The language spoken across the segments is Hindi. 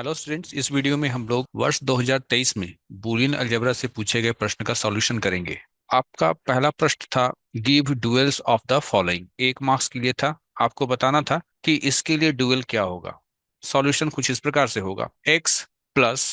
हेलो स्टूडेंट्स, इस वीडियो में हम लोग वर्ष 2023 में बूलियन अलजेब्रा से पूछे गए प्रश्न का सॉल्यूशन करेंगे। आपका पहला प्रश्न था, give duels of the following. 1 marks के लिए था। आपको बताना था कि इसके लिए डुअल क्या होगा। सॉल्यूशन कुछ इस प्रकार से होगा, x plus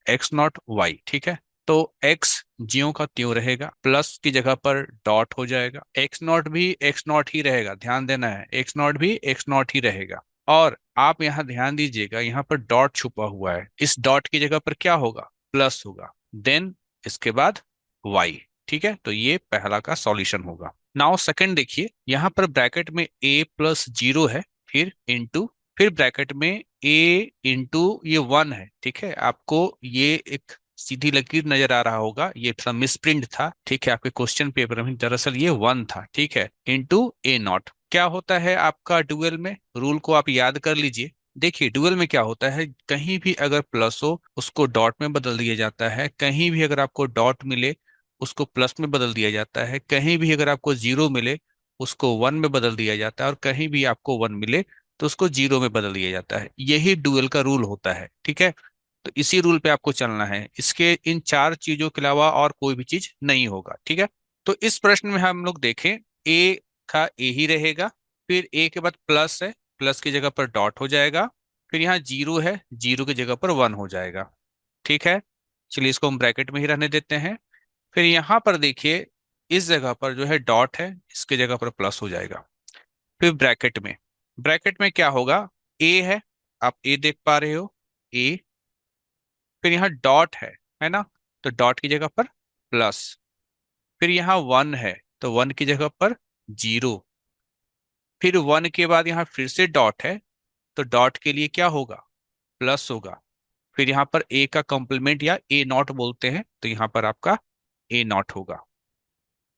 x not y. ठीक है, तो x ज्यों का त्यों रहेगा, प्लस की जगह पर डॉट हो जाएगा। एक्स नॉट भी एक्स नॉट ही रहेगा, ध्यान देना है, एक्स नॉट भी एक्स नॉट ही रहेगा। और आप यहाँ ध्यान दीजिएगा, यहाँ पर डॉट छुपा हुआ है, इस डॉट की जगह पर क्या होगा, प्लस होगा। देन इसके बाद y। ठीक है, तो ये पहला का सॉल्यूशन होगा। नाउ सेकंड देखिए, यहाँ पर ब्रैकेट में a प्लस 0 है, फिर इंटू, फिर ब्रैकेट में a इंटू ये 1 है। ठीक है, आपको ये एक सीधी लकीर नजर आ रहा होगा, ये थोड़ा मिसप्रिंट था। ठीक है, आपके क्वेश्चन पेपर में दरअसल ये 1 था। ठीक है, इंटू a नॉट। क्या होता है आपका डुअल में, रूल को आप याद कर लीजिए। देखिए, डुअल में क्या होता है, कहीं भी अगर प्लस हो उसको डॉट में बदल दिया जाता है, कहीं भी अगर आपको डॉट मिले उसको प्लस में बदल दिया जाता है, कहीं भी अगर आपको जीरो मिले उसको 1 में बदल दिया जाता है, और कहीं भी आपको 1 मिले तो उसको 0 में बदल दिया जाता है। यही डुअल का रूल होता है। ठीक है, तो इसी रूल पे आपको चलना है, इसके इन चार चीजों के अलावा और कोई भी चीज नहीं होगा। ठीक है, तो इस प्रश्न में हम लोग देखें, ए का ए ही रहेगा, फिर ए के बाद प्लस है, प्लस की जगह पर डॉट हो जाएगा, फिर यहाँ जीरो है, जीरो की जगह पर 1 हो जाएगा। ठीक है, चलिए इसको हम ब्रैकेट में ही रहने देते हैं। फिर यहाँ पर देखिए, इस जगह पर जो है डॉट है, इसके जगह पर प्लस हो जाएगा। फिर ब्रैकेट में क्या होगा, ए है, आप ए देख पा रहे हो, ए, फिर यहाँ डॉट है ना, तो डॉट की जगह पर प्लस, फिर यहाँ 1 है तो 1 की जगह पर जीरो, फिर 1 के बाद यहाँ फिर से डॉट है, तो डॉट के लिए क्या होगा, प्लस होगा। फिर यहाँ पर ए का कंप्लीमेंट या ए नॉट बोलते हैं, तो यहाँ पर आपका ए नॉट होगा।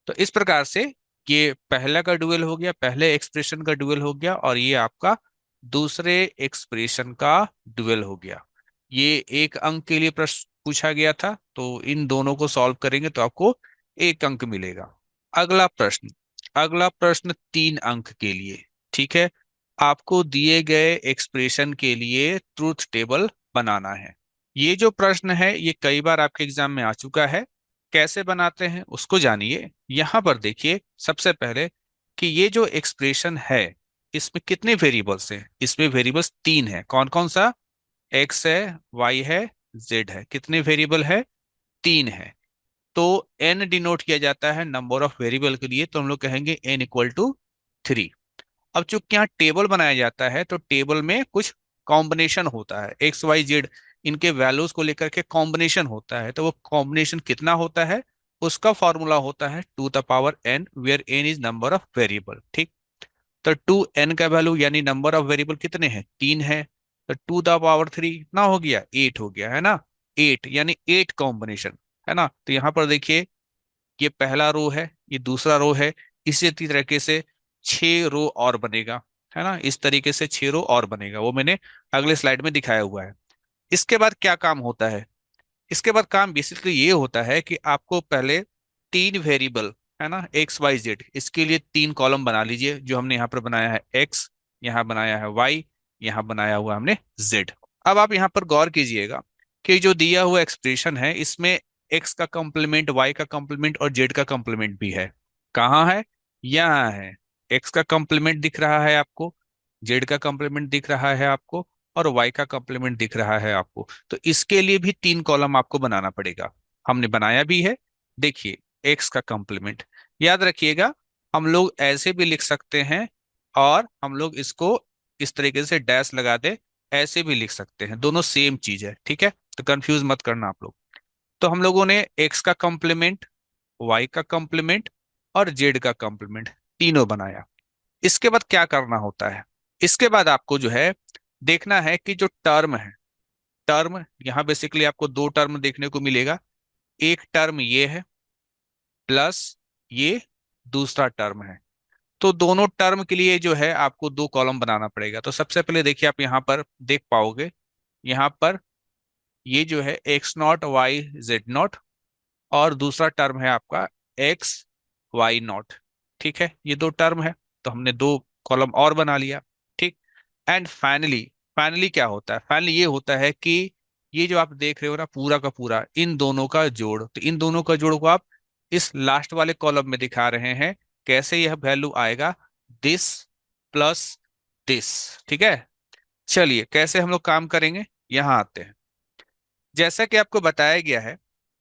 तो इस प्रकार से ये पहला का डुअल हो गया, पहले एक्सप्रेशन का डुअल हो गया, और ये आपका दूसरे एक्सप्रेशन का डुअल हो गया। ये 1 अंक के लिए प्रश्न पूछा गया था, तो इन दोनों को सॉल्व करेंगे तो आपको 1 अंक मिलेगा। अगला प्रश्न, अगला प्रश्न 3 अंक के लिए। ठीक है, आपको दिए गए एक्सप्रेशन के लिए ट्रूथ टेबल बनाना है। ये जो प्रश्न है ये कई बार आपके एग्जाम में आ चुका है। कैसे बनाते हैं उसको जानिए। यहां पर देखिए सबसे पहले कि ये जो एक्सप्रेशन है इसमें कितने वेरिएबल्स हैं। इसमें वेरिएबल्स 3 है। कौन कौन सा, एक्स है, वाई है, जेड है। कितने वेरिएबल है, 3 है। तो एन डिनोट किया जाता है नंबर ऑफ वेरिएबल के लिए, तो हम लोग कहेंगे एन इक्वल टू 3। अब चूंकि यहाँ टेबल बनाया जाता है तो टेबल में कुछ कॉम्बिनेशन होता है, एक्स वाई जेड इनके वैल्यूज को लेकर के कॉम्बिनेशन होता है। तो वो कॉम्बिनेशन कितना होता है, उसका फॉर्मूला होता है two the power n, where n is number of variable. ठीक, तो 2n का वैल्यू यानी नंबर ऑफ वेरिएबल कितने हैं, 3 है, तो 2 द पावर 3 ना हो गया, 8 हो गया, है ना। 8 यानी 8 कॉम्बिनेशन, है ना। तो यहाँ पर देखिए, ये पहला रो है, ये दूसरा रो है, इसी तरीके से 6 रो और बनेगा, है ना। इस तरीके से 6 रो और बनेगा, वो मैंने अगले स्लाइड में दिखाया हुआ है। इसके बाद क्या काम होता है, इसके बाद काम बेसिकली ये होता है कि आपको पहले 3 वेरिएबल, है ना, एक्स वाई जेड, इसके लिए 3 कॉलम बना लीजिए। जो हमने यहाँ पर बनाया है एक्स, यहाँ बनाया है वाई, यहाँ बनाया हुआ हमने जेड। अब आप यहाँ पर गौर कीजिएगा कि जो दिया हुआ एक्सप्रेशन है इसमें एक्स का कंप्लीमेंट, वाई का कंप्लीमेंट और जेड का कंप्लीमेंट भी है। कहाँ है, यहाँ है। एक्स का कंप्लीमेंट दिख रहा है आपको, जेड का कंप्लीमेंट दिख रहा है आपको, और वाई का कंप्लीमेंट दिख रहा है आपको। तो इसके लिए भी 3 कॉलम आपको बनाना पड़ेगा। हमने बनाया भी है। देखिए, एक्स का कंप्लीमेंट, याद रखिएगा, हम लोग ऐसे भी लिख सकते हैं, और हम लोग इसको इस तरीके से डैश लगा दे, ऐसे भी लिख सकते हैं, दोनों सेम चीज है। ठीक है, तो कंफ्यूज मत करना आप लोग। तो हम लोगों ने एक्स का कंप्लीमेंट, वाई का कंप्लीमेंट और जेड का कंप्लीमेंट तीनों बनाया। इसके बाद क्या करना होता है, इसके बाद आपको जो है देखना है कि जो टर्म है, टर्म यहाँ बेसिकली आपको 2 टर्म देखने को मिलेगा। एक टर्म ये है, प्लस ये दूसरा टर्म है। तो दोनों टर्म के लिए जो है आपको 2 कॉलम बनाना पड़ेगा। तो सबसे पहले देखिए, आप यहाँ पर देख पाओगे, यहाँ पर ये जो है x not y z not, और दूसरा टर्म है आपका एक्स वाई नॉट। ठीक है, ये 2 टर्म है, तो हमने 2 कॉलम और बना लिया। ठीक, एंड फाइनली, फाइनली क्या होता है, फाइनली ये होता है कि ये जो आप देख रहे हो ना पूरा का पूरा इन दोनों का जोड़, तो इन दोनों का जोड़ को आप इस लास्ट वाले कॉलम में दिखा रहे हैं। कैसे यह वैल्यू आएगा, दिस प्लस दिस। ठीक है, चलिए कैसे हम लोग काम करेंगे, यहां आते हैं। जैसा कि आपको बताया गया है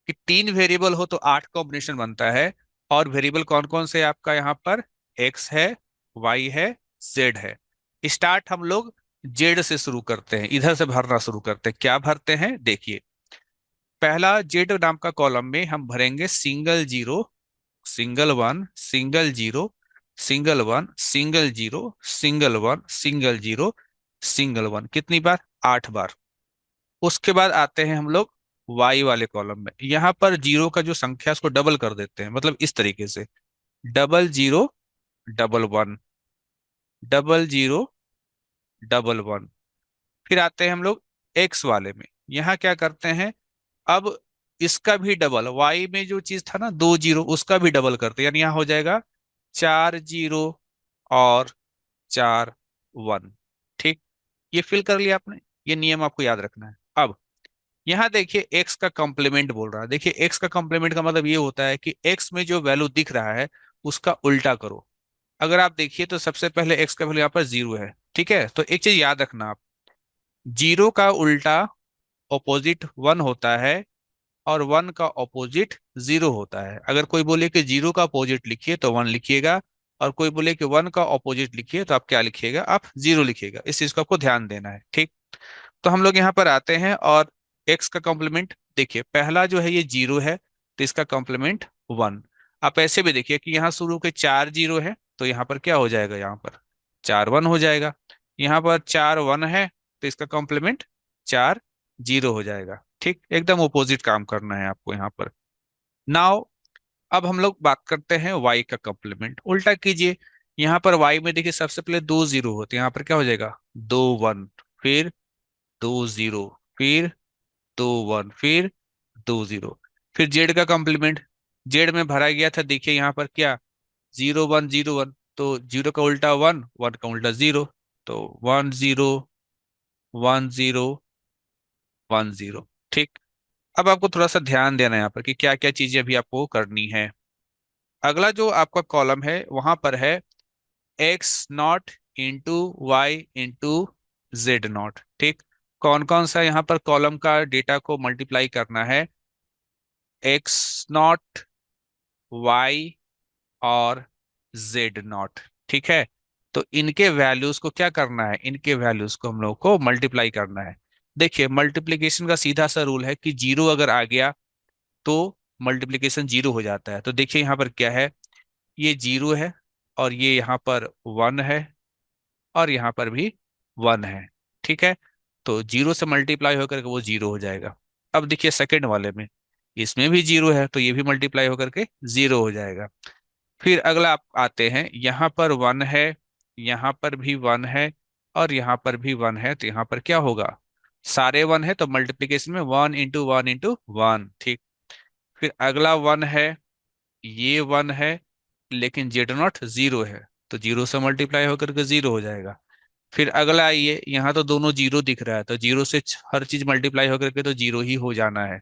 कि 3 वेरिएबल हो तो 8 कॉम्बिनेशन बनता है। और वेरिएबल कौन कौन से हैं आपका यहाँ पर, एक्स है, वाई है, जेड है। स्टार्ट हम लोग जेड से शुरू करते हैं, इधर से भरना शुरू करते हैं। क्या भरते हैं देखिए, पहला जेड नाम का कॉलम में हम भरेंगे single zero, single one, single zero, single one, single zero, single one, single zero, single one. कितनी बार, 8 बार। उसके बाद आते हैं हम लोग वाई वाले कॉलम में, यहां पर जीरो का जो संख्या है उसको डबल कर देते हैं, मतलब इस तरीके से double zero, double one, double zero, double one. फिर आते हैं हम लोग एक्स वाले में, यहाँ क्या करते हैं, अब इसका भी डबल, वाई में जो चीज था ना 2 जीरो, उसका भी डबल करते हैं, यानी यहाँ हो जाएगा 4 जीरो और 4 1। ठीक, ये फिल कर लिया आपने, ये नियम आपको याद रखना है। अब यहाँ देखिए एक्स का कॉम्प्लीमेंट बोल रहा है। देखिए एक्स का कॉम्प्लीमेंट का मतलब ये होता है कि एक्स में जो वैल्यू दिख रहा है उसका उल्टा करो। अगर आप देखिए तो सबसे पहले एक्स का वैल्यू यहाँ पर 0 है। ठीक है, तो एक चीज याद रखना आप, जीरो का उल्टा ऑपोजिट 1 होता है और 1 का ऑपोजिट 0 होता है। अगर कोई बोले कि जीरो का अपोजिट लिखिए तो 1 लिखिएगा, और कोई बोले कि 1 का ऑपोजिट लिखिए तो आप क्या लिखिएगा, आप 0 लिखिएगा। इस चीज को आपको ध्यान देना है। ठीक, तो हम लोग यहाँ पर आते हैं और एक्स का कॉम्प्लीमेंट देखिए, पहला जो है ये 0 है तो इसका कॉम्प्लीमेंट 1। आप ऐसे भी देखिए कि यहाँ शुरू के 4 जीरो है तो यहाँ पर क्या हो जाएगा, यहाँ पर 4 1 हो जाएगा। यहाँ पर 4 1 है तो इसका कॉम्प्लीमेंट 4 0 हो जाएगा। ठीक, एकदम ओपोजिट काम करना है आपको यहाँ पर। नाउ अब हम लोग बात करते हैं वाई का कॉम्प्लीमेंट, उल्टा कीजिए। यहाँ पर वाई में देखिए सबसे पहले 2 जीरो होते हैं, यहाँ पर क्या हो जाएगा 2 1, फिर 2 0, फिर 2 1, फिर 2 0। फिर जेड का कॉम्प्लीमेंट, जेड में भरा गया था देखिए यहाँ पर क्या 0 1 0 1, तो जीरो का उल्टा 1, 1 का उल्टा 0, तो 1 0 1 0 1 0। ठीक, अब आपको थोड़ा सा ध्यान देना है यहाँ पर कि क्या क्या चीजें अभी आपको करनी है। अगला जो आपका कॉलम है वहां पर है x not into y into z not. ठीक, कौन कौन सा यहाँ पर कॉलम का डेटा को मल्टीप्लाई करना है, एक्स नॉट, वाई और जेड नॉट। ठीक है, तो इनके वैल्यूज को क्या करना है, इनके वैल्यूज को हम लोग को मल्टीप्लाई करना है। देखिए मल्टीप्लिकेशन का सीधा सा रूल है कि जीरो अगर आ गया तो मल्टीप्लिकेशन जीरो हो जाता है। तो देखिए यहाँ पर क्या है, ये 0 है और ये यहाँ पर 1 है और यहाँ पर भी 1 है। ठीक है, तो 0 से मल्टीप्लाई होकर के वो 0 हो जाएगा। अब देखिए सेकंड वाले में, इसमें भी 0 है तो ये भी मल्टीप्लाई होकर के 0 हो जाएगा। फिर अगला आप आते हैं, यहाँ पर 1 है, यहाँ पर भी 1 है और यहाँ पर भी 1 है, तो यहाँ पर क्या होगा, सारे 1 है तो मल्टीप्लिकेशन में 1 इंटू 1 इंटू 1। ठीक, फिर अगला 1 है, ये 1 है, लेकिन जेड नॉट 0 है तो 0 से मल्टीप्लाई होकर के 0 हो जाएगा। फिर अगला आइए, यहाँ तो दोनों 0 दिख रहा है तो 0 से हर चीज मल्टीप्लाई होकर के तो 0 ही हो जाना है।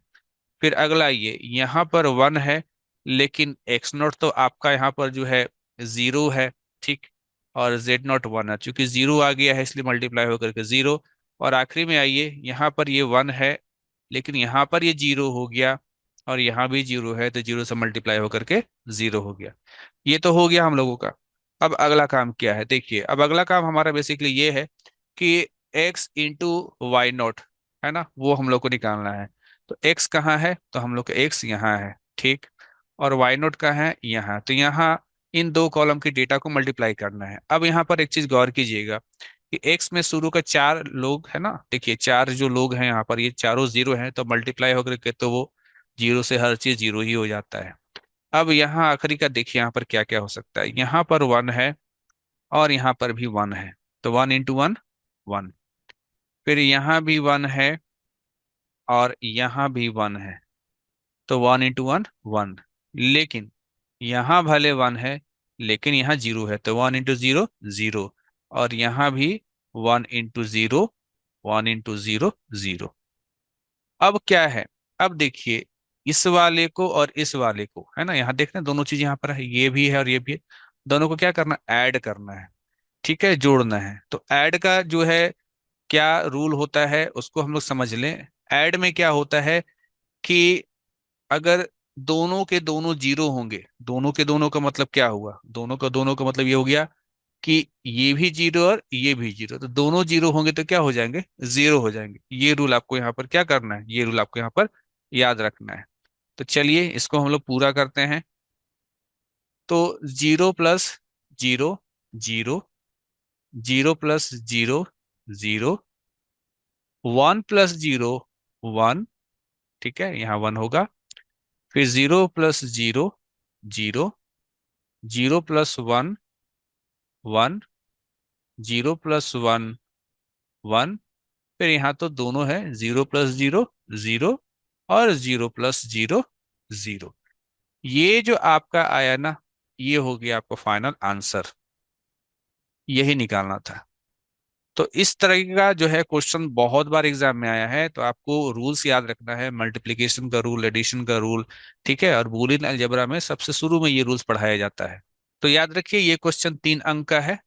फिर अगला आइए, यहाँ पर 1 है लेकिन एक्स नॉट तो आपका यहाँ पर जो है 0 है। ठीक, और जेड नॉट 1 है, चूंकि 0 आ गया है इसलिए मल्टीप्लाई होकर के 0। और आखिरी में आइए, यहाँ पर ये 1 है लेकिन यहाँ पर ये 0 हो गया और यहाँ भी 0 है तो 0 से मल्टीप्लाई होकर के 0 हो गया। ये तो हो गया हम लोगों का। अब अगला काम क्या है देखिए, अब अगला काम हमारा बेसिकली ये है कि एक्स इंटू वाई नॉट है ना, वो हम लोग को निकालना है। तो एक्स कहाँ है, तो हम लोग का एक्स यहाँ है। ठीक, और वाई नोट कहाँ है, यहाँ। तो यहाँ इन दो कॉलम की डेटा को मल्टीप्लाई करना है। अब यहाँ पर एक चीज गौर कीजिएगा कि एक्स में शुरू का 4 लोग है ना, देखिए 4 जो लोग हैं यहाँ पर ये चारों 0 हैं तो मल्टीप्लाई होकर के तो वो 0 से हर चीज 0 ही हो जाता है। अब यहाँ आखिरी का देखिए यहाँ पर क्या क्या हो सकता है, यहाँ पर 1 है और यहाँ पर भी 1 है तो 1 इंटू 1 1। फिर यहाँ भी 1 है और यहाँ भी 1 है तो 1 इंटू 1 1। लेकिन यहाँ भले 1 है लेकिन यहाँ 0 है तो 1 इंटू 0 0। और यहाँ भी 1 इंटू 0 1 इंटू जीरो, जीरो। अब क्या है, अब देखिए, इस वाले को और इस वाले को, है ना, यहाँ देख रहे हैं दोनों चीज यहाँ पर है, ये भी है और ये भी है। दोनों को क्या करना, ऐड करना है। ठीक है, जोड़ना है। तो ऐड का जो है क्या रूल होता है उसको हम लोग समझ लें। ऐड में क्या होता है कि अगर दोनों के दोनों जीरो होंगे, दोनों के दोनों का मतलब क्या हुआ, दोनों का दोनों का मतलब ये हो गया कि ये भी जीरो और ये भी जीरो, तो दोनों जीरो होंगे तो क्या हो जाएंगे, जीरो हो जाएंगे। ये रूल आपको यहाँ पर क्या करना है, ये रूल आपको यहाँ पर याद रखना है। तो चलिए इसको हम लोग पूरा करते हैं। तो zero plus zero, zero, zero plus zero, zero, one plus zero, one. ठीक है, यहाँ वन होगा। फिर zero plus zero, zero, zero plus one, one, zero plus one, one. फिर यहाँ तो दोनों है, जीरो प्लस जीरो, जीरो, और जीरो प्लस जीरो, जीरो। ये जो आपका आया ना, ये हो गया आपका फाइनल आंसर। यही निकालना था। तो इस तरह का जो है क्वेश्चन बहुत बार एग्जाम में आया है, तो आपको रूल्स याद रखना है, मल्टीप्लिकेशन का रूल, एडिशन का रूल। ठीक है, और बूलियन अलजेब्रा में सबसे शुरू में ये रूल्स पढ़ाया जाता है। तो याद रखिए ये क्वेश्चन 3 अंक का है।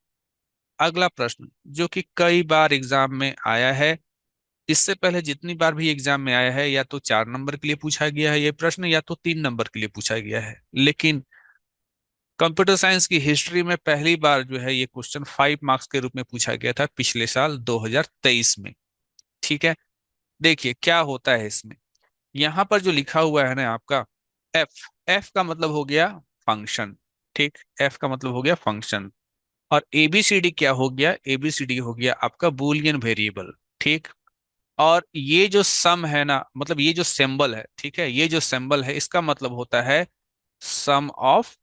अगला प्रश्न जो कि कई बार एग्जाम में आया है, इससे पहले जितनी बार भी एग्जाम में आया है, या तो 4 नंबर के लिए पूछा गया है ये प्रश्न, या तो 3 नंबर के लिए पूछा गया है। लेकिन कंप्यूटर साइंस की हिस्ट्री में पहली बार जो है ये क्वेश्चन 5 मार्क्स के रूप में पूछा गया था, पिछले साल 2023 में। ठीक है, देखिए क्या होता है इसमें। यहां पर जो लिखा हुआ है ना आपका एफ, एफ का मतलब हो गया फंक्शन। ठीक, एफ का मतलब हो गया फंक्शन। और एबीसीडी क्या हो गया, एबीसीडी हो गया आपका बूलियन वेरिएबल। ठीक, और ये जो सम है ना, मतलब ये जो सिंबल है, ठीक है, ये जो सिंबल है इसका मतलब होता है सम ऑफ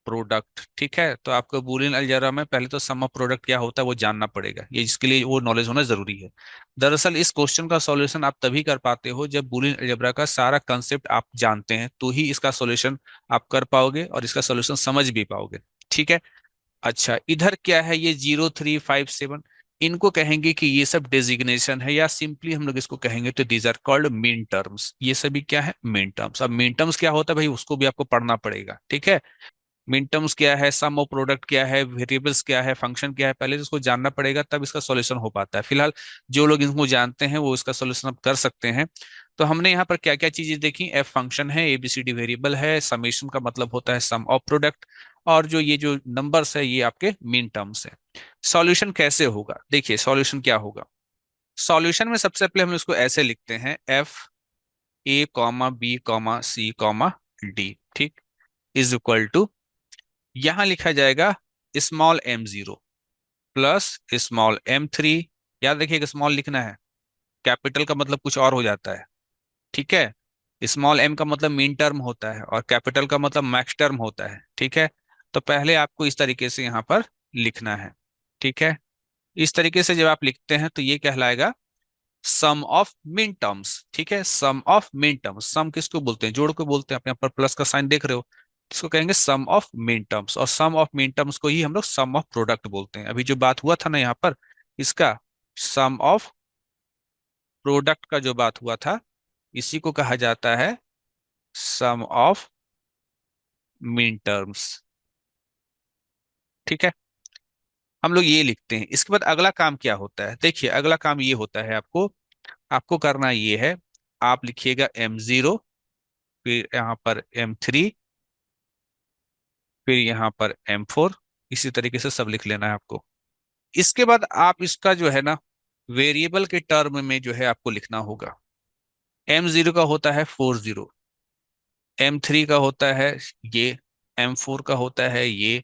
प्रोडक्ट। ठीक है, तो आपको बूलियन अलजेब्रा में पहले तो सम ऑफ प्रोडक्ट क्या होता है वो जानना पड़ेगा, ये इसके लिए वो नॉलेज होना जरूरी है। दरअसल इस क्वेश्चन का सॉल्यूशन आप तभी कर पाते हो जब बूलियन अलजेब्रा का सारा कंसेप्ट आप जानते हैं, तो ही इसका सॉल्यूशन आप कर पाओगे और इसका सॉल्यूशन समझ भी पाओगे। ठीक है। अच्छा, इधर क्या है, ये 0357, इनको कहेंगे कि ये सब डेजिग्नेशन है, या सिंपली हम लोग इसको कहेंगे तो these are called mean terms. ये सभी क्या है, मीन टर्म्स। अब मीन टर्म्स क्या होता है भाई, उसको भी आपको पढ़ना पड़ेगा। ठीक है, मिन टर्म्स क्या है, सम ऑफ प्रोडक्ट क्या है, वेरिएबल्स क्या है, फंक्शन क्या है, पहले तो इसको जानना पड़ेगा, तब इसका सॉल्यूशन हो पाता है। फिलहाल जो लोग इनको जानते हैं वो इसका सॉल्यूशन अब कर सकते हैं। तो हमने यहाँ पर क्या क्या चीजें देखी, एफ फंक्शन है, एबीसीडी वेरिएबल है, समेशन का मतलब होता है सम ऑफ प्रोडक्ट, और जो ये जो नंबर्स है ये आपके मीन टर्म्स है। सॉल्यूशन कैसे होगा, देखिए सॉल्यूशन क्या होगा। सॉल्यूशन में सबसे पहले हम इसको ऐसे लिखते हैं, F A comma B comma C comma D, ठीक, इज इक्वल टू, यहां लिखा जाएगा small m zero plus small m three. याद रखिएगा स्मॉल लिखना है, कैपिटल का मतलब कुछ और हो जाता है। ठीक है, स्मॉल एम का मतलब मीन टर्म होता है और कैपिटल का मतलब मैक्स टर्म होता है। ठीक है, तो पहले आपको इस तरीके से यहाँ पर लिखना है। ठीक है, इस तरीके से जब आप लिखते हैं तो ये कहलाएगा सम ऑफ मिन टर्म्स। ठीक है, सम ऑफ मिन टर्म्स, सम किसको बोलते हैं, जोड़ को बोलते हैं, अपने पर प्लस का साइन देख रहे हो, इसको कहेंगे सम ऑफ मिन टर्म्स। और सम ऑफ मिन टर्म्स को ही हम लोग सम ऑफ प्रोडक्ट बोलते हैं। अभी जो बात हुआ था ना यहाँ पर, इसका सम ऑफ प्रोडक्ट का जो बात हुआ था, इसी को कहा जाता है सम ऑफ मिन टर्म्स। ठीक है, हम लोग ये लिखते हैं। इसके बाद अगला काम क्या होता है, देखिए अगला काम ये होता है, आपको आपको करना ये है, आप लिखिएगा M0, फिर यहाँ पर M3, फिर यहाँ पर M4, इसी तरीके से सब लिख लेना है आपको। इसके बाद आप इसका जो है ना वेरिएबल के टर्म में जो है आपको लिखना होगा। M0 का होता है 40, M3 का होता है ये, M4 का होता है ये,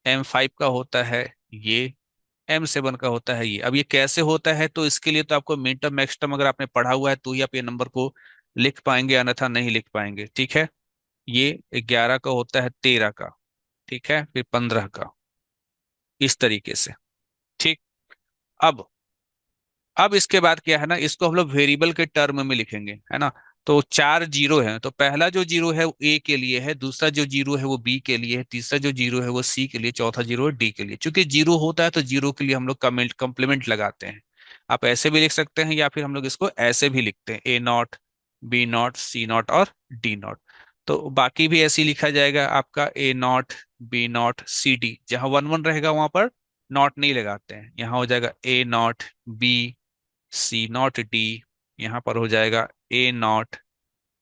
M5 का होता है ये, M7 का होता है ये। अब ये कैसे होता है, तो इसके लिए तो आपको मिड टर्म मैक्स टर्म अगर आपने पढ़ा हुआ है तो ही आप ये नंबर को लिख पाएंगे, अन्यथा नहीं लिख पाएंगे। ठीक है, ये 11 का होता है 13 का, ठीक है, फिर 15 का, इस तरीके से। ठीक, अब अब इसके बाद क्या है ना, इसको हम लोग वेरिएबल के टर्म में लिखेंगे, है ना। तो 4 जीरो है, तो पहला जो जीरो है वो ए के लिए है, दूसरा जो जीरो है वो बी के लिए है, तीसरा जो जीरो है वो सी के लिए, चौथा जीरो है डी के लिए। चूंकि जीरो होता है तो जीरो के लिए हम लोग कमेंट कम्प्लीमेंट लगाते हैं। आप ऐसे भी लिख सकते हैं या फिर हम लोग इसको ऐसे भी लिखते हैं, A not, B not, C not और डी नॉट। तो बाकी भी ऐसे ही लिखा जाएगा आपका, A not, B not, C D. जहां वन वन रहेगा वहां पर नॉट नहीं लगाते हैं, यहाँ हो जाएगा A not B C not D. यहाँ पर हो जाएगा A not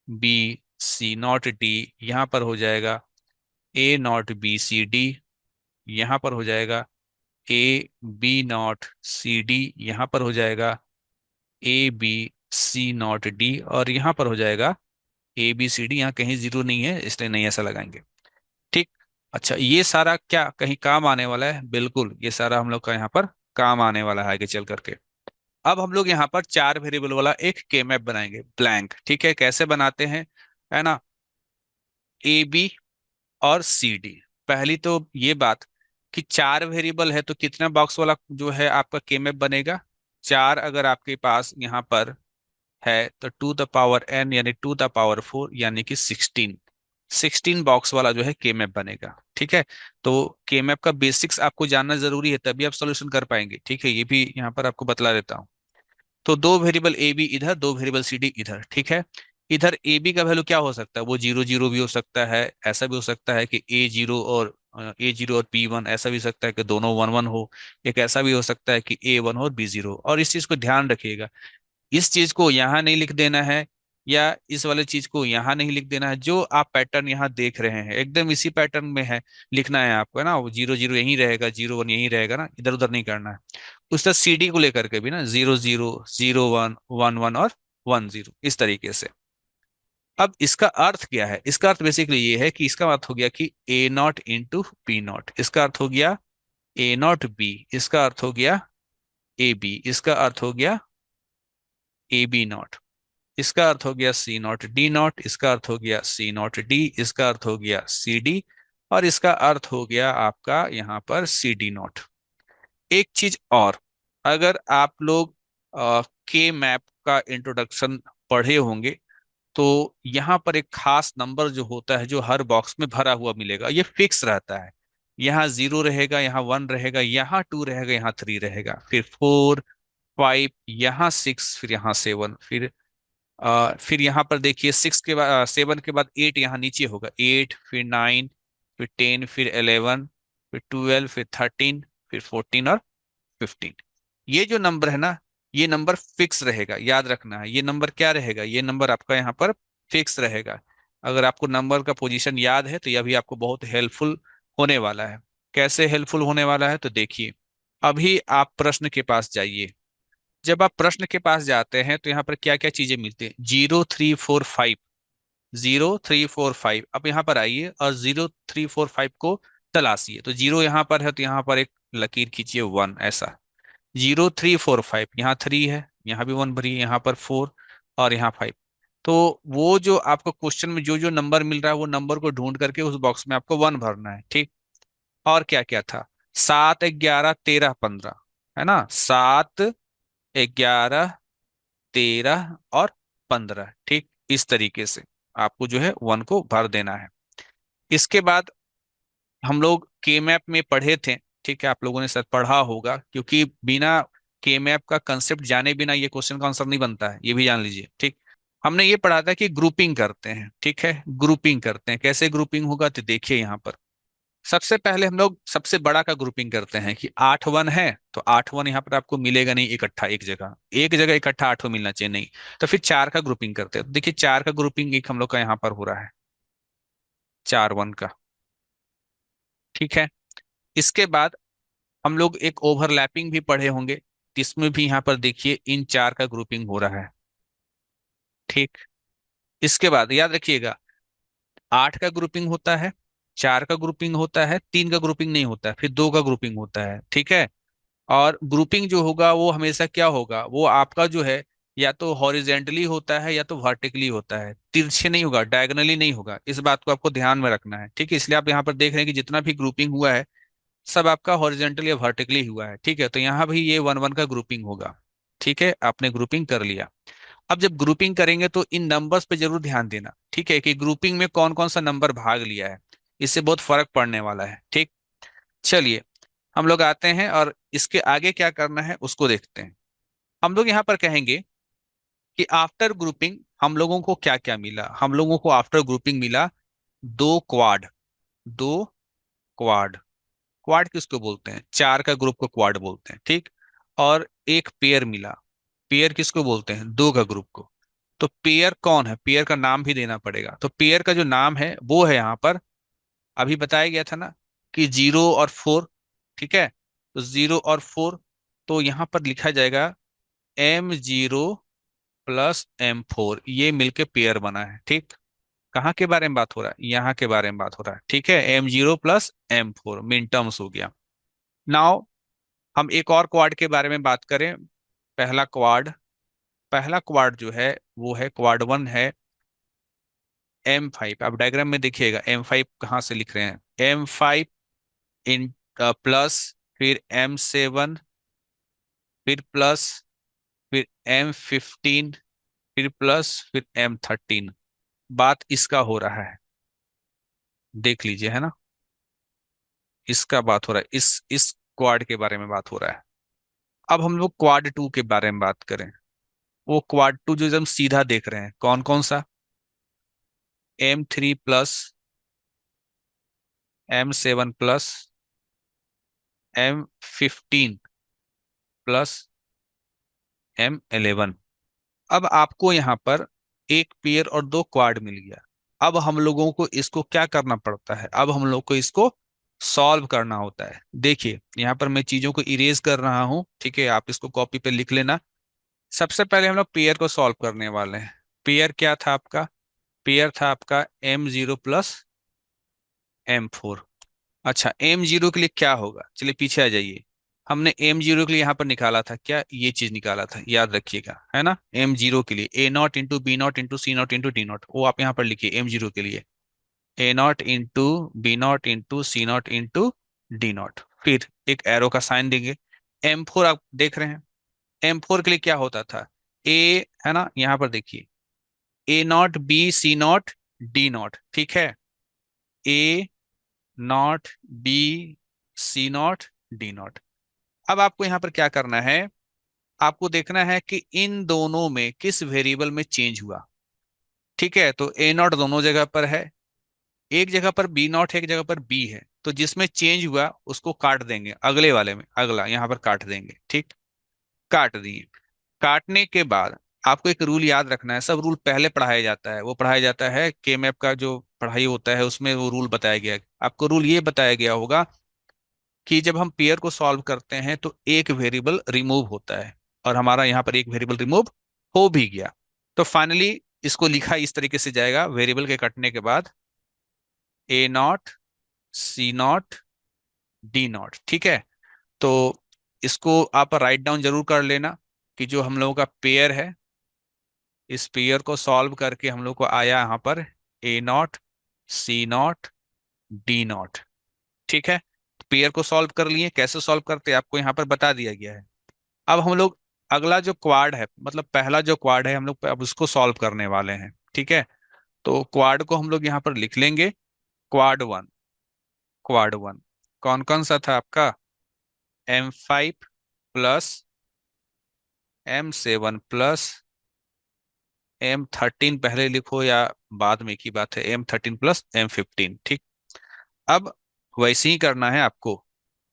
B C not D. यहाँ पर हो जाएगा A not B C D. यहाँ पर हो जाएगा A B not C D. यहाँ पर हो जाएगा A B C not D. और यहाँ पर हो जाएगा ए बी सी डी। यहाँ कहीं जीरो नहीं है इसलिए नहीं ऐसा लगाएंगे। ठीक। अच्छा, ये सारा क्या कहीं काम आने वाला है? बिल्कुल, ये सारा हम लोग का यहाँ पर काम आने वाला है आगे चल करके। अब हम लोग यहाँ पर चार वेरिएबल वाला एक के मैप बनाएंगे, ब्लैंक। ठीक है, कैसे बनाते हैं, है ना? ए बी और सी डी। पहली तो ये बात कि चार वेरिएबल है तो कितना बॉक्स वाला जो है आपका के मैप बनेगा? चार अगर आपके पास यहाँ पर है तो टू द पावर एन यानी टू द पावर फोर यानी कि 16। 16 बॉक्स वाला जो है के मैप बनेगा। ठीक है, तो के मैप का बेसिक्स आपको जानना जरूरी है, तभी आप सॉल्यूशन कर पाएंगे। ठीक है, ये भी यहाँ पर आपको बतला देता हूँ। तो दो वेरिएबल ए बी इधर, दो वेरिएबल सी डी इधर। ठीक है, इधर ए बी का वैल्यू क्या हो सकता है? वो जीरो जीरो भी हो सकता है, ऐसा भी हो सकता है कि ए जीरो और बी वन, ऐसा भी हो सकता है कि दोनों वन वन हो। एक ऐसा भी हो सकता है कि ए वन हो और बी जीरो। और इस चीज को ध्यान रखिएगा, इस चीज को यहाँ नहीं लिख देना है या इस वाले चीज को यहाँ नहीं लिख देना है। जो आप पैटर्न यहाँ देख रहे हैं एकदम इसी पैटर्न में है, लिखना है आपको, है ना? वो जीरो जीरो यहीं रहेगा, जीरो वन यहीं रहेगा ना, इधर उधर नहीं करना है। उस तरह सीडी को लेकर के भी ना, zero zero, zero one, one one और वन जीरो, इस तरीके से। अब इसका अर्थ क्या है? इसका अर्थ बेसिकली ये है कि इसका अर्थ हो गया कि ए नॉट इंटू बी नॉट। इसका अर्थ हो गया ए नॉट बी। इसका अर्थ हो गया ए बी। इसका अर्थ हो गया ए बी नॉट। इसका अर्थ हो गया सी नॉट डी नॉट। इसका अर्थ हो गया सी नॉट डी। इसका अर्थ हो गया सी डी। और इसका अर्थ हो गया आपका यहाँ पर सी डी नॉट। एक चीज और, अगर आप लोग के मैप का इंट्रोडक्शन पढ़े होंगे तो यहाँ पर एक खास नंबर जो होता है जो हर बॉक्स में भरा हुआ मिलेगा, ये फिक्स रहता है। यहाँ जीरो रहेगा, यहाँ वन रहेगा, यहाँ टू रहेगा, यहाँ थ्री रहेगा, फिर फोर, फाइव, यहाँ सिक्स, फिर यहाँ सेवन, फिर यहाँ पर देखिए सिक्स के बाद सेवन के बाद एट यहाँ नीचे होगा, एट, फिर नाइन, फिर टेन, फिर 11, फिर 12, फिर 13, फिर 14 और 15। ये जो नंबर है ना, ये नंबर फिक्स रहेगा, याद रखना है। ये नंबर क्या रहेगा? ये नंबर आपका यहाँ पर फिक्स रहेगा। अगर आपको नंबर का पोजीशन याद है तो यह भी आपको बहुत हेल्पफुल होने वाला है। कैसे हेल्पफुल होने वाला है तो देखिए, अभी आप प्रश्न के पास जाइए। जब आप प्रश्न के पास जाते हैं तो यहाँ पर क्या क्या चीजें मिलती हैं? 0 3 4 5, 0 3 4 5। अब यहाँ पर आइए और 0 3 4 5 को तलाशिए। तो जीरो यहाँ पर है तो यहाँ पर एक लकीर खींचिए, वन, ऐसा। 0 3 4 5, यहाँ थ्री है, यहाँ भी वन भरिए, यहाँ पर फोर और यहाँ फाइव। तो वो जो आपको क्वेश्चन में जो जो नंबर मिल रहा है वो नंबर को ढूंढ करके उस बॉक्स में आपको वन भरना है। ठीक। और क्या क्या था? 7 11 13 15, है ना? 7 11 13 और 15। ठीक, इस तरीके से आपको जो है वन को भर देना है। इसके बाद हम लोग के मैप में पढ़े थे, ठीक है, आप लोगों ने शायद पढ़ा होगा, क्योंकि बिना के मैप का कंसेप्ट जाने बिना ये क्वेश्चन का आंसर नहीं बनता है, ये भी जान लीजिए। ठीक, हमने ये पढ़ा था कि ग्रुपिंग करते हैं। ठीक है, ग्रुपिंग करते हैं। कैसे ग्रुपिंग होगा तो देखिए यहाँ पर सबसे पहले हम लोग सबसे बड़ा का ग्रुपिंग करते हैं कि आठ वन है तो आठ वन यहाँ पर आपको मिलेगा नहीं इकट्ठा, एक जगह इकट्ठा आठ वन मिलना चाहिए, नहीं। तो फिर चार का ग्रुपिंग करते हैं। तो देखिए चार का ग्रुपिंग एक हम लोग का यहाँ पर हो रहा है, चार वन का। ठीक है, इसके बाद हम लोग एक ओवरलैपिंग भी पढ़े होंगे, इसमें भी यहाँ पर देखिए इन चार का ग्रुपिंग हो रहा है। ठीक, इसके बाद याद रखिएगा, आठ का ग्रुपिंग होता है, चार का ग्रुपिंग होता है, तीन का ग्रुपिंग नहीं होता है, फिर दो का ग्रुपिंग होता है। ठीक है, और ग्रुपिंग जो होगा वो हमेशा क्या होगा, वो आपका जो है या तो हॉरिजेंटली होता है या तो वर्टिकली होता है, तिरछे नहीं होगा, डायगोनली नहीं होगा। इस बात को आपको ध्यान में रखना है। ठीक है, इसलिए आप यहाँ पर देख रहे हैं कि जितना भी ग्रुपिंग हुआ है सब आपका हॉरिजेंटली या वर्टिकली हुआ है। ठीक है, तो यहाँ भी ये वन वन का ग्रुपिंग होगा। ठीक है, आपने ग्रुपिंग कर लिया। अब जब ग्रुपिंग करेंगे तो इन नंबर्स पे जरूर ध्यान देना, ठीक है, कि ग्रुपिंग में कौन कौन सा नंबर भाग लिया है, इससे बहुत फर्क पड़ने वाला है। ठीक, चलिए हम लोग आते हैं और इसके आगे क्या करना है उसको देखते हैं। हम लोग यहाँ पर कहेंगे कि आफ्टर ग्रुपिंग हम लोगों को क्या क्या मिला। हम लोगों को आफ्टर ग्रुपिंग मिला दो क्वाड, दो क्वाड। क्वाड किसको बोलते हैं, चार का ग्रुप को क्वाड बोलते हैं, ठीक। और एक पेयर मिला, पेयर किसको बोलते हैं, दो का ग्रुप को। तो पेयर कौन है, पेयर का नाम भी देना पड़ेगा। तो पेयर का जो नाम है वो है यहाँ पर, अभी बताया गया था ना कि 0 और 4, ठीक है। तो 0 और 4, तो यहाँ पर लिखा जाएगा M0 + M4, ये मिलके पेयर बना है, ठीक। कहाँ के बारे में बात हो रहा है, यहाँ के बारे में बात हो रहा है, ठीक है। M0 + M4 मिन टर्म्स हो गया। नाउ हम एक और क्वाड के बारे में बात करें। पहला क्वाड, पहला क्वाड जो है वो है क्वाड 1 है M5। आप डायग्राम में देखिएगा M5 कहाँ से लिख रहे हैं, M5 इन प्लस, फिर M7, फिर प्लस, फिर M15, फिर प्लस, फिर M13। बात इसका हो रहा है, देख लीजिए, है ना। इसका बात हो रहा है, इस क्वाड के बारे में बात हो रहा है। अब हम लोग क्वाड 2 के बारे में बात करें। वो क्वाड 2 जो एकदम सीधा देख रहे हैं, कौन कौन सा, M3 +, M7 +, M15 + M11। अब आपको यहाँ पर एक पेयर और दो क्वाड मिल गया। अब हम लोगों को इसको क्या करना पड़ता है, अब हम लोग को इसको सॉल्व करना होता है। देखिए यहाँ पर मैं चीजों को इरेज कर रहा हूँ, ठीक है, आप इसको कॉपी पे लिख लेना। सबसे पहले हम लोग पेयर को सॉल्व करने वाले हैं। पेयर क्या था आपका, पेयर था आपका M0 + M4। अच्छा, M0 के लिए क्या होगा, चलिए पीछे आ जाइए। हमने M0 के लिए यहाँ पर निकाला था क्या, ये चीज निकाला था, याद रखिएगा, है ना। M0 के लिए A0 × B0 × C0 × D0, वो आप यहाँ पर लिखिए M0 के लिए A0 × B0 × C0 × D0। फिर एक एरो का साइन देंगे। M4 आप देख रहे हैं, M4 के लिए क्या होता था, ए, है ना, यहाँ पर देखिए A0 B C0 D0, ठीक है। A0 B C0 D0। अब आपको यहाँ पर क्या करना है, आपको देखना है कि इन दोनों में किस वेरिएबल में चेंज हुआ, ठीक है। तो A0 दोनों जगह पर है, एक जगह पर B0 है, एक जगह पर B है। तो जिसमें चेंज हुआ उसको काट देंगे, अगले वाले में अगला यहाँ पर काट देंगे, ठीक। काट दिए। काटने के बाद आपको एक रूल याद रखना है, सब रूल पहले पढ़ाया जाता है, वो पढ़ाया जाता है के मैप का जो पढ़ाई होता है उसमें वो रूल बताया गया है। आपको रूल ये बताया गया होगा कि जब हम पेयर को सॉल्व करते हैं तो एक वेरिएबल रिमूव होता है, और हमारा यहाँ पर एक वेरिएबल रिमूव हो भी गया। तो फाइनली इसको लिखा इस तरीके से जाएगा, वेरिएबल के कटने के बाद A0 C0 D0, ठीक है। तो इसको आप राइट डाउन जरूर कर लेना कि जो हम लोगों का पेयर है, इस पेयर को सॉल्व करके हम लोग को आया यहाँ पर A0 C0 D0, ठीक है। पेयर को सॉल्व कर लिए, कैसे सॉल्व करते हैं आपको यहाँ पर बता दिया गया है। अब हम लोग अगला जो क्वाड है, मतलब पहला जो क्वाड है, हम लोग अब उसको सॉल्व करने वाले हैं, ठीक है। तो क्वाड को हम लोग यहाँ पर लिख लेंगे क्वाड 1। क्वाड 1 कौन कौन सा था आपका, M5 + M7 + M13, पहले लिखो या बाद में की बात है, M13 + M15, ठीक। अब वैसे ही करना है आपको,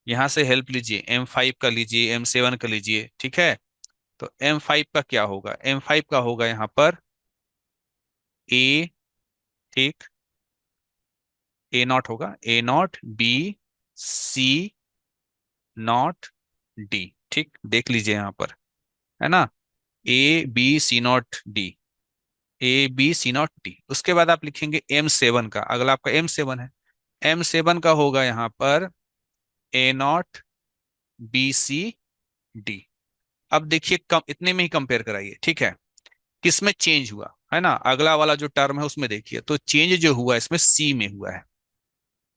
यहां से हेल्प लीजिए, M5 का लीजिए, M7 का लीजिए, ठीक है। तो M5 का क्या होगा, M5 का होगा यहाँ पर A, ठीक, A0 होगा, A0 B C0 D, ठीक, देख लीजिए यहाँ पर, है ना, A B C0 D, A B C0 D। उसके बाद आप लिखेंगे M7 का, अगला आपका M7 है, M7 का होगा यहाँ पर A0 B C D। अब देखिए कम, इतने में ही कंपेयर कराइए, ठीक है। किसमें चेंज हुआ, है ना, अगला वाला जो टर्म है उसमें देखिए, तो चेंज जो हुआ इसमें C में हुआ है,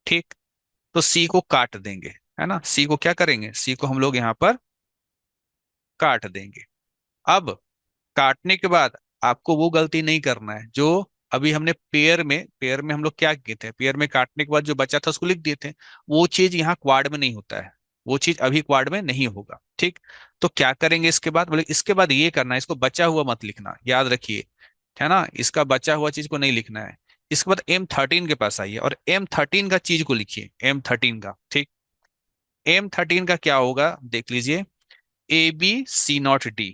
ठीक। तो C को काट देंगे, है ना, C को क्या करेंगे, C को हम लोग यहाँ पर काट देंगे। अब काटने के बाद आपको वो गलती नहीं करना है जो अभी हमने पेयर में हम लोग क्या किए थे, पेयर में काटने के बाद जो बचा था उसको लिख दिए थे। वो चीज यहाँ क्वाड में नहीं होता है, वो चीज अभी क्वाड में नहीं होगा। ठीक, तो क्या करेंगे इसके बाद, बोले इसके बाद ये करना है, इसको बचा हुआ मत लिखना, याद रखिए, है ना, इसका बचा हुआ चीज को नहीं लिखना है। इसके बाद M13 के पास आइए और M13 का चीज को लिखिए, M13 का। ठीक, M13 का क्या होगा देख लीजिए, AB C0D,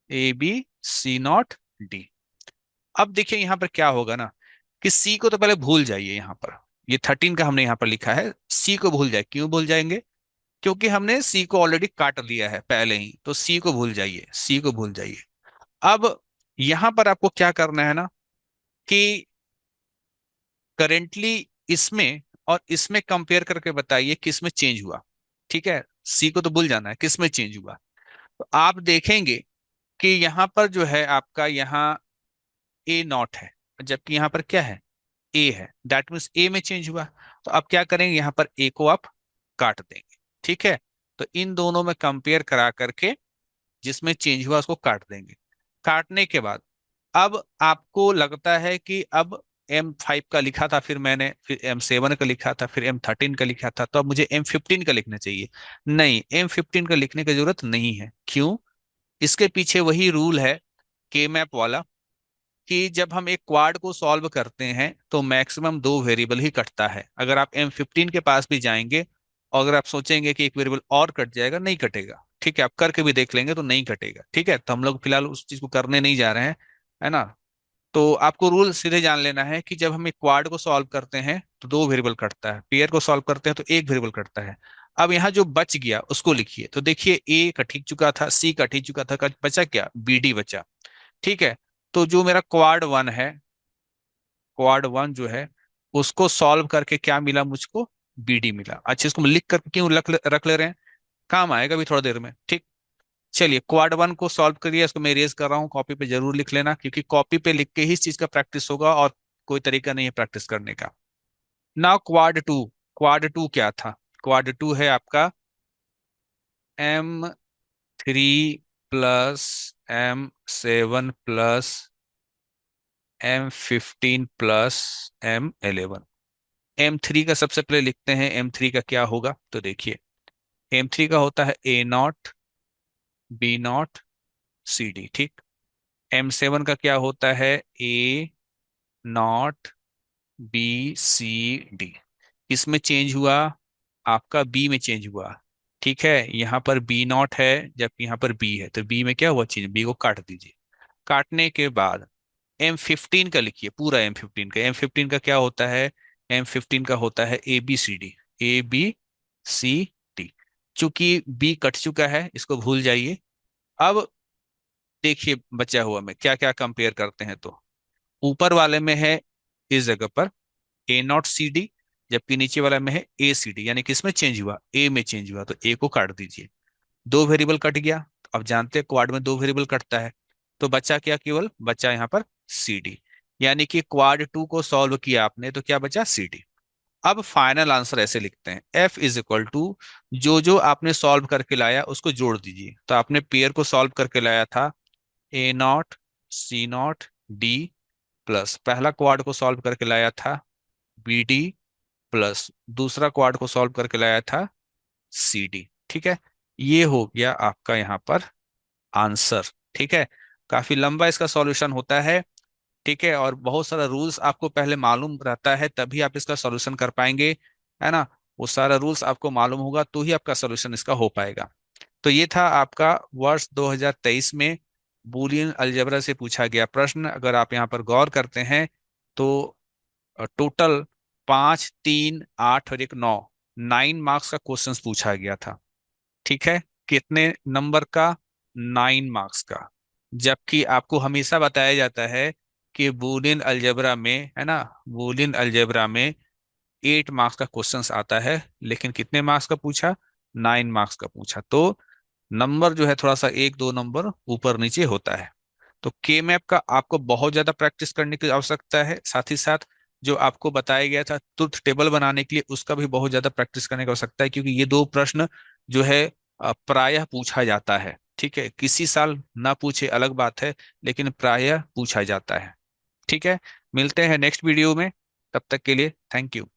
AB C0D। अब देखिए यहाँ पर क्या होगा ना, कि सी को तो पहले भूल जाइए, यहाँ पर ये 13 का हमने यहाँ पर लिखा है, सी को भूल जाए, क्यों भूल जाएंगे, क्योंकि हमने सी को ऑलरेडी काट लिया है पहले ही, तो सी को भूल जाइए, सी को भूल जाइए। अब यहां पर आपको क्या करना है ना, कि करेंटली इसमें और इसमें कंपेयर करके बताइए किस में चेंज हुआ। ठीक है, सी को तो भूल जाना है, किस में चेंज हुआ। तो आप देखेंगे कि यहाँ पर जो है आपका यहाँ A0 है, जबकि यहाँ पर क्या है, ए है, दैट मीन्स ए में चेंज हुआ। तो अब क्या करेंगे, यहाँ पर ए को आप काट देंगे। ठीक है, तो इन दोनों में कंपेयर करा करके जिसमें चेंज हुआ उसको काट देंगे। काटने के बाद अब आपको लगता है कि अब M5 का लिखा था, फिर मैंने फिर M7 का लिखा था, फिर M13 का लिखा था, तो अब मुझे M15 का लिखना चाहिए। नहीं, M15 का लिखने की जरूरत नहीं है। क्यों, इसके पीछे वही रूल है के मैप वाला, कि जब हम एक क्वाड को सॉल्व करते हैं तो मैक्सिमम दो वेरिएबल ही कटता है। अगर आप M15 के पास भी जाएंगे और अगर आप सोचेंगे कि एक वेरिएबल और कट जाएगा, नहीं कटेगा। ठीक है, आप करके भी देख लेंगे तो नहीं कटेगा। ठीक है, तो हम लोग फिलहाल उस चीज को करने नहीं जा रहे हैं, है ना। तो आपको रूल सीधे जान लेना है कि जब हम एक क्वाड को सॉल्व करते हैं तो दो वेरिएबल कटता है, पेयर को सॉल्व करते हैं तो एक वेरिएबल कटता है। अब यहाँ जो बच गया उसको लिखिए, तो देखिए ए कट ही चुका था, सी कट ही चुका था, बचा क्या, BD बचा। ठीक है, तो जो मेरा क्वाड 1 है, क्वाड 1 जो है उसको सॉल्व करके क्या मिला मुझको, BD मिला। अच्छा, इसको मैं लिख कर क्यों रख ले रहे हैं, काम आएगा अभी थोड़ा देर में। ठीक, चलिए क्वाड 1 को सॉल्व करिए, इसको मैं इरेज कर रहा हूँ, कॉपी पे जरूर लिख लेना, क्योंकि कॉपी पे लिख के ही इस चीज का प्रैक्टिस होगा और कोई तरीका नहीं है प्रैक्टिस करने का। नाउ क्वाड 2, क्वाड 2 क्या था, क्वाड 2 है आपका M3 + M7 + M15 + M11। M3 का सबसे पहले लिखते हैं, M3 का क्या होगा, तो देखिए M3 का होता है A0 B0 CD। ठीक, M7 का क्या होता है, A0 B C D। इसमें चेंज हुआ, आपका B में चेंज हुआ। ठीक है, यहाँ पर B0 है जबकि यहाँ पर B है, तो B में क्या हुआ चेंज, B को काट दीजिए। काटने के बाद M15 का लिखिए, पूरा M15 का क्या होता है, M15 का होता है ABCD। चूंकि B कट चुका है इसको भूल जाइए। अब देखिए बचा हुआ में क्या क्या कंपेयर करते हैं, तो ऊपर वाले में है इस जगह पर A0 CD, जबकि नीचे वाला में है ACD, यानी किसमें चेंज हुआ, ए में चेंज हुआ, तो ए को काट दीजिए। दो वेरिएबल कट गया। अब जानते हैं क्वाड में दो वेरिएबल कटता है, तो बचा क्या, केवल बचा यहाँ पर CD। यानी कि क्वाड 2 को सॉल्व किया आपने तो क्या बचा, CD। अब फाइनल आंसर ऐसे लिखते हैं, F = जो जो आपने सॉल्व करके लाया उसको जोड़ दीजिए। तो आपने पेयर को सॉल्व करके लाया था A0 C0D, प्लस पहला क्वाड को सॉल्व करके लाया था BD, प्लस दूसरा क्वाड को सॉल्व करके लाया था CD। ठीक है, ये हो गया आपका यहाँ पर आंसर। ठीक है, काफी लंबा इसका सॉल्यूशन होता है। ठीक है, और बहुत सारा रूल्स आपको पहले मालूम रहता है तभी आप इसका सॉल्यूशन कर पाएंगे, है ना। वो सारा रूल्स आपको मालूम होगा तो ही आपका सॉल्यूशन इसका हो पाएगा। तो ये था आपका वर्ष 2023 में बूलियन अलजेब्रा से पूछा गया प्रश्न। अगर आप यहाँ पर गौर करते हैं तो टोटल 5, 3, 8 और 1, 9, 9 मार्क्स का क्वेश्चंस पूछा गया था। ठीक है, कितने नंबर का, 9 मार्क्स का। जबकि आपको हमेशा बताया जाता है कि बूलियन अलजेब्रा में, है ना, बूलियन अलजेब्रा में 8 मार्क्स का क्वेश्चंस आता है, लेकिन कितने मार्क्स का पूछा, 9 मार्क्स का पूछा। तो नंबर जो है थोड़ा सा 1-2 नंबर ऊपर नीचे होता है। तो के मैप का आपको बहुत ज्यादा प्रैक्टिस करने की आवश्यकता है, साथ ही साथ जो आपको बताया गया था ट्रुथ टेबल बनाने के लिए उसका भी बहुत ज्यादा प्रैक्टिस करने की आवश्यकता है, क्योंकि ये दो प्रश्न जो है प्रायः पूछा जाता है। ठीक है, किसी साल ना पूछे अलग बात है, लेकिन प्रायः पूछा जाता है। ठीक है, मिलते हैं नेक्स्ट वीडियो में, तब तक के लिए थैंक यू।